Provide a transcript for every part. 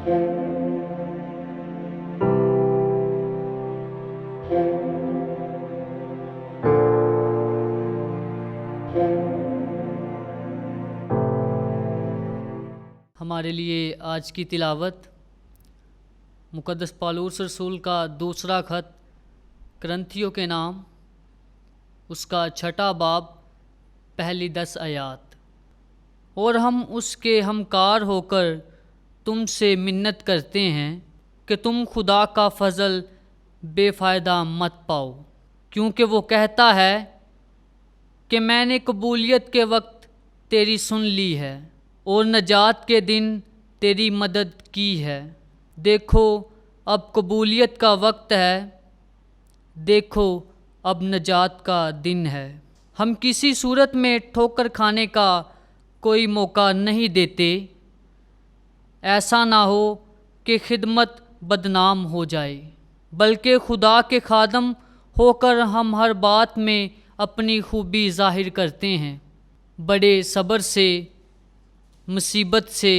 ہمارے لیے آج کی تلاوت مقدس پالوس رسول کا دوسرا خط کرنتھیوں کے نام، اس کا 6 باب، پہلی 10 آیات۔ اور ہم اس کے ہمکار ہو کر تم سے منت کرتے ہیں کہ تم خدا کا فضل بے فائدہ مت پاؤ، کیونکہ وہ کہتا ہے کہ میں نے قبولیت کے وقت تیری سن لی ہے اور نجات کے دن تیری مدد کی ہے۔ دیکھو اب قبولیت کا وقت ہے، دیکھو اب نجات کا دن ہے۔ ہم کسی صورت میں ٹھوکر کھانے کا کوئی موقع نہیں دیتے، ایسا نہ ہو کہ خدمت بدنام ہو جائے، بلکہ خدا کے خادم ہو کر ہم ہر بات میں اپنی خوبی ظاہر کرتے ہیں، بڑے صبر سے، مصیبت سے،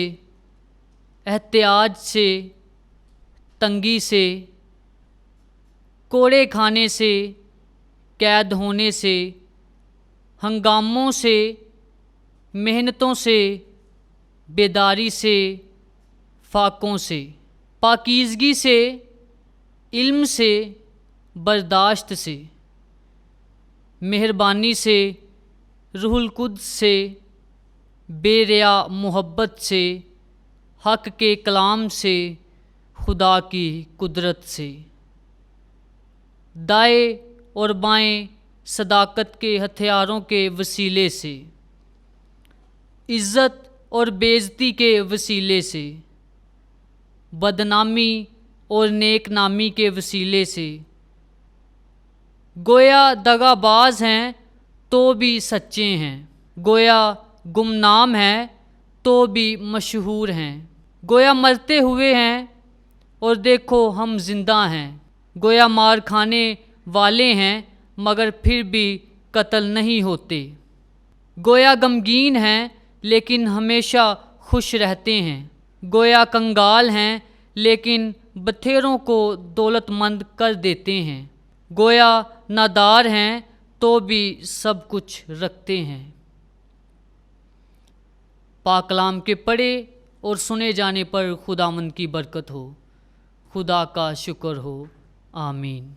احتیاج سے، تنگی سے، کوڑے کھانے سے، قید ہونے سے، ہنگاموں سے، محنتوں سے، بیداری سے، فاقوں سے، پاکیزگی سے، علم سے، برداشت سے، مہربانی سے، روح القدس سے، بے ریا محبت سے، حق کے کلام سے، خدا کی قدرت سے، دائیں اور بائیں صداقت کے ہتھیاروں کے وسیلے سے، عزت اور بے عزتی کے وسیلے سے، بدنامی اور نیک نامی کے وسیلے سے، گویا دغا باز ہیں تو بھی سچے ہیں، گویا گمنام ہیں تو بھی مشہور ہیں، گویا مرتے ہوئے ہیں اور دیکھو ہم زندہ ہیں، گویا مار کھانے والے ہیں مگر پھر بھی قتل نہیں ہوتے، گویا غمگین ہیں لیکن ہمیشہ خوش رہتے ہیں، گویا کنگال ہیں لیکن بتھیروں کو دولت مند کر دیتے ہیں، گویا نادار ہیں تو بھی سب کچھ رکھتے ہیں۔ پاک کلام کے پڑھے اور سنے جانے پر خداوند کی برکت ہو، خدا کا شکر ہو، آمین۔